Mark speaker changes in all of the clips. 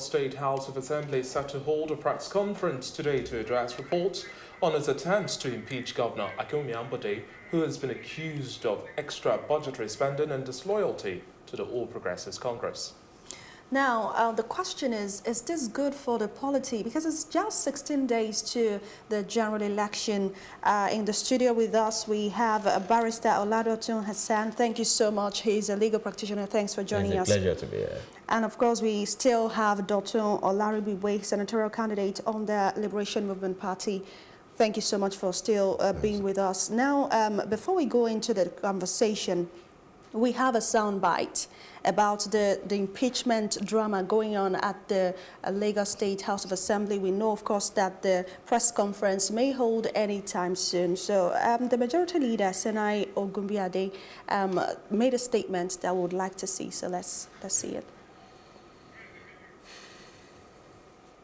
Speaker 1: State House of Assembly is set to hold a press conference today to address reports on its attempts to impeach Governor Ambode, who has been accused of extra budgetary spending and disloyalty to the All Progressives Congress.
Speaker 2: Now, the question is this good for the polity? Because it's just 16 days to the general election. In the studio with us, we have Barrister Oladotun Hassan. Thank you so much. He's a legal practitioner. Thanks for joining us.
Speaker 3: It's a pleasure to be here.
Speaker 2: And of course, we still have Dr. Olaribiwe, senatorial candidate on the Liberation Movement Party. Thank you so much for still being with us. Now, before we go into the conversation, we have a soundbite about the impeachment drama going on at the Lagos State House of Assembly. We know, of course, that the press conference may hold any time soon. So the majority leader, Senai Ogumbiade, made a statement that we would like to see. So let's see it.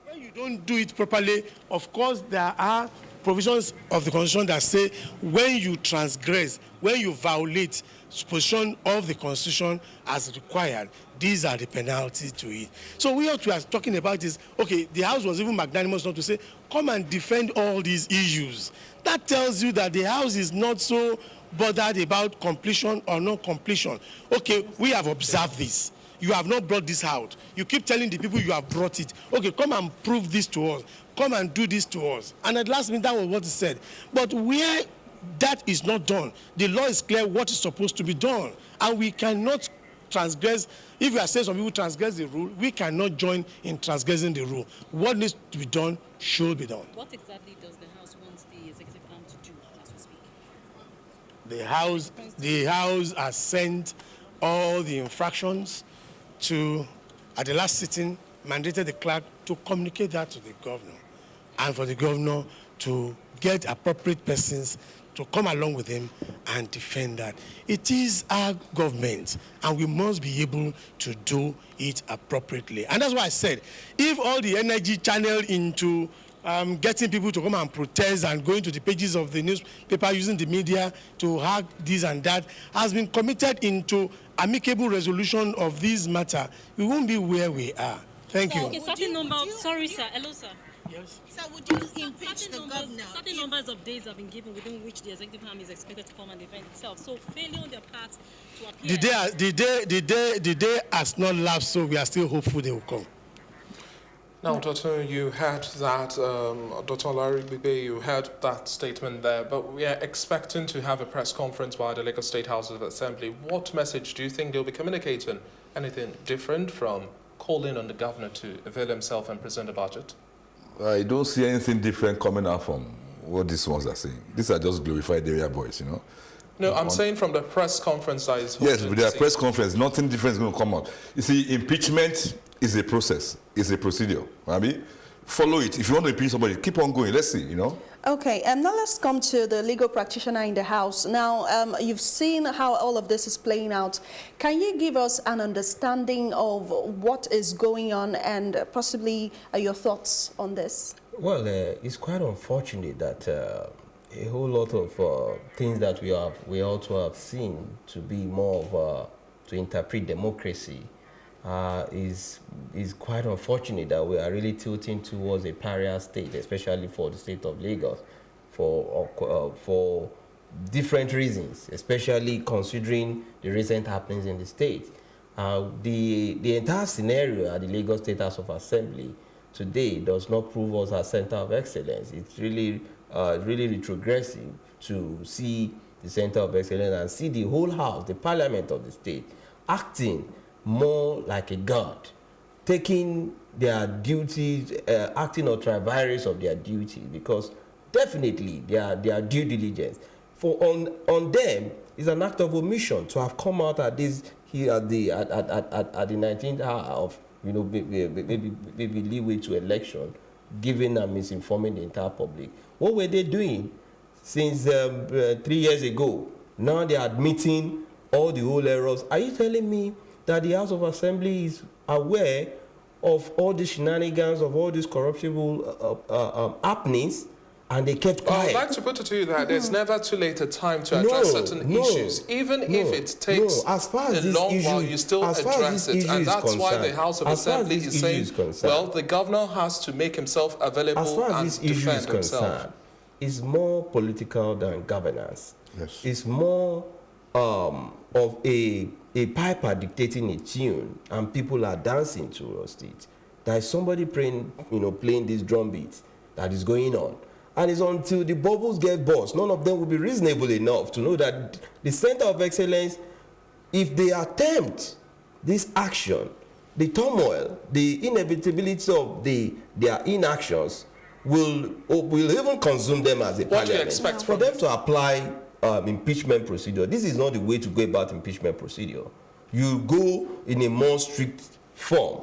Speaker 4: When you don't do it properly, of course, there are provisions of the Constitution that say when you transgress, when you violate position of the Constitution as required, these are the penalties to it. So what we are talking about is, okay, the House was even magnanimous not to say, come and defend all these issues. That tells you that the House is not so bothered about completion or non completion. Okay, we have observed this. You have not brought this out. You keep telling the people you have brought it. Okay, come and prove this to us. Come and do this to us. And at last minute, that was what he said. But where that is not done, the law is clear what is supposed to be done. And we cannot transgress. If you are saying some people transgress the rule, we cannot join in transgressing the rule. What needs to be done should be done.
Speaker 5: What exactly does the House want the executive arm to do as we speak?
Speaker 4: The House has sent all the infractions to, at the last sitting, mandated the clerk to communicate that to the governor, and for the governor to get appropriate persons to come along with him and defend that. It is our government, and we must be able to do it appropriately. And that's why I said, if all the energy channeled into getting people to come and protest and going to the pages of the newspaper, using the media to hack this and that, has been committed into amicable resolution of this matter, we won't be where we are. Thank you.
Speaker 5: Okay, certain number. Sorry, sir. Hello, sir.
Speaker 4: Yes.
Speaker 6: Sir, would you impeach the governor?
Speaker 5: Certain numbers of days have been given within which the executive arm is expected to come and defend itself. So failure on their part to appear.
Speaker 4: The day has not lapsed, so we are still hopeful they will come.
Speaker 1: Now, Dr. You had that, Dr. Olaribiwe, you had that statement there, but we are expecting to have a press conference by the Lagos State House of Assembly. What message do you think they'll be communicating? Anything different from calling on the governor to avail himself and present a budget?
Speaker 7: I don't see anything different coming out from what these ones are saying. These are just glorified area boys, you know.
Speaker 1: No, I'm saying from the press conference that is
Speaker 7: yes, with their press conference, nothing different is going to come out. You see, impeachment is a process, it's a procedure. I mean, follow it. If you want to impeach somebody, keep on going. Let's see, you know.
Speaker 2: Okay, and now let's come to the legal practitioner in the House. Now, you've seen how all of this is playing out. Can you give us an understanding of what is going on and possibly your thoughts on this?
Speaker 3: Well, it's quite unfortunate that a whole lot of things that we also have seen to be more of to interpret democracy is quite unfortunate that we are really tilting towards a pariah state, especially for the state of Lagos, for different reasons, especially considering the recent happenings in the state. The entire scenario at the Lagos State House of Assembly today does not prove us a center of excellence. It's really retrogressive to see the center of excellence and see the whole house, the parliament of the state, acting more like a god, taking their duties, acting on trivirus of their duties, because definitely their due diligence on them is an act of omission to have come out at this here at the 19th hour of maybe leeway to election, giving and misinforming the entire public. What were they doing since 3 years ago? Now they are admitting all the whole errors. Are you telling me that the House of Assembly is aware of all the shenanigans, of all these corruptible happenings, and they kept
Speaker 1: Well, I'd
Speaker 3: quiet.
Speaker 1: like to put it to you that there's never too late a time to address certain issues. Even if it takes
Speaker 3: as far as
Speaker 1: a
Speaker 3: this
Speaker 1: long
Speaker 3: issue,
Speaker 1: while, you still
Speaker 3: as far as
Speaker 1: address
Speaker 3: this
Speaker 1: it.
Speaker 3: issue
Speaker 1: And
Speaker 3: is
Speaker 1: that's why the
Speaker 3: concerned,
Speaker 1: House of
Speaker 3: as far as
Speaker 1: Assembly
Speaker 3: this
Speaker 1: is
Speaker 3: issue
Speaker 1: saying,
Speaker 3: is concerned,
Speaker 1: well, the governor has to make himself
Speaker 3: as
Speaker 1: available
Speaker 3: far as
Speaker 1: and
Speaker 3: this issue is
Speaker 1: defend himself.
Speaker 3: concerned, it's more political than governance.
Speaker 7: Yes.
Speaker 3: It's more of a piper dictating a tune, and people are dancing towards it. There is somebody playing this drum beat that is going on. And it's until the bubbles get burst, none of them will be reasonable enough to know that the Center of Excellence, if they attempt this action, the turmoil, the inevitability of their inactions will even consume them as a
Speaker 1: What do you
Speaker 3: parliament.
Speaker 1: expect
Speaker 3: For
Speaker 1: from
Speaker 3: them to apply impeachment procedure, this is not the way to go about impeachment procedure. You go in a more strict form,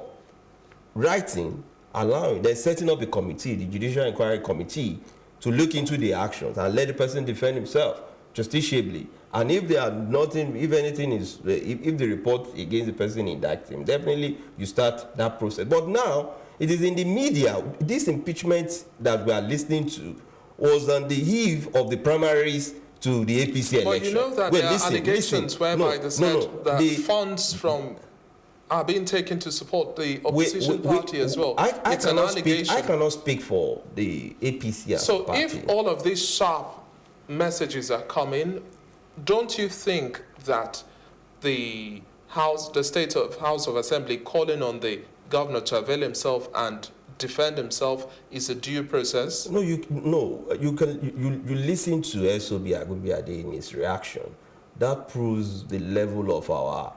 Speaker 3: writing, allowing, then setting up a committee, the Judicial Inquiry Committee, to look into the actions and let the person defend himself justiciably. And if there are nothing, if anything is, if the report against the person indicts him, definitely you start that process. But now, it is in the media. This impeachment that we are listening to was on the eve of the primaries to the APC election.
Speaker 1: But you know that
Speaker 3: Wait,
Speaker 1: there are
Speaker 3: listen,
Speaker 1: allegations
Speaker 3: listen.
Speaker 1: whereby they said that
Speaker 3: The-
Speaker 1: funds are being taken to support the opposition party as well.
Speaker 3: I
Speaker 1: It's an
Speaker 3: cannot
Speaker 1: allegation.
Speaker 3: I cannot speak for the APC as a
Speaker 1: So
Speaker 3: party.
Speaker 1: if all of these sharp messages are coming, don't you think that the House of Assembly calling on the governor to avail himself and defend himself is a due process?
Speaker 3: No, you listen to SOB Agubiade in his reaction. That proves the level of our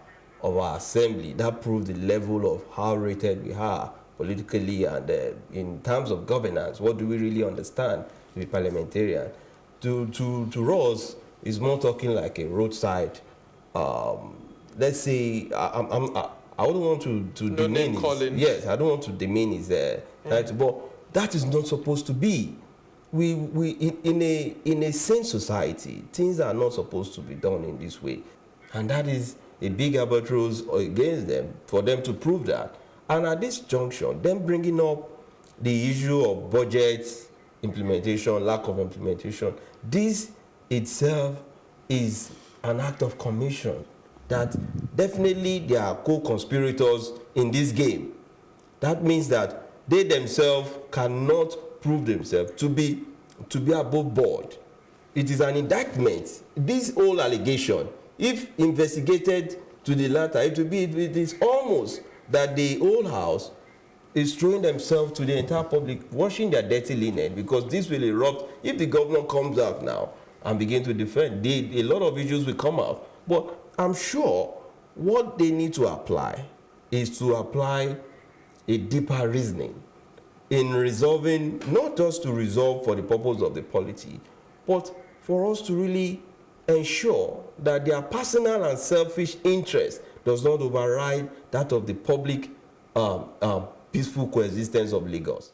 Speaker 3: assembly. That proves the level of how rated we are politically and in terms of governance. What do we really understand to be parliamentarian? To us, it's more talking like a roadside. Let's say I don't want to demean
Speaker 1: calling.
Speaker 3: yes, I don't want to demean his title, but that is not supposed to be. In a sane society, things are not supposed to be done in this way, and that is a big albatross against them for them to prove that. And at this junction, them bringing up the issue of budget implementation, lack of implementation, this itself is an act of commission that definitely they are co-conspirators in this game. That means that they themselves cannot prove themselves to be above board. It is an indictment. This whole allegation, if investigated to the latter, it is almost that the whole house is throwing themselves to the entire public, washing their dirty linen, because this will erupt. If the governor comes out now and begin to defend, a lot of issues will come out. But I'm sure what they need to apply is to apply a deeper reasoning in resolving, not just to resolve for the purpose of the polity, but for us to really ensure that their personal and selfish interest does not override that of the public peaceful coexistence of Lagos.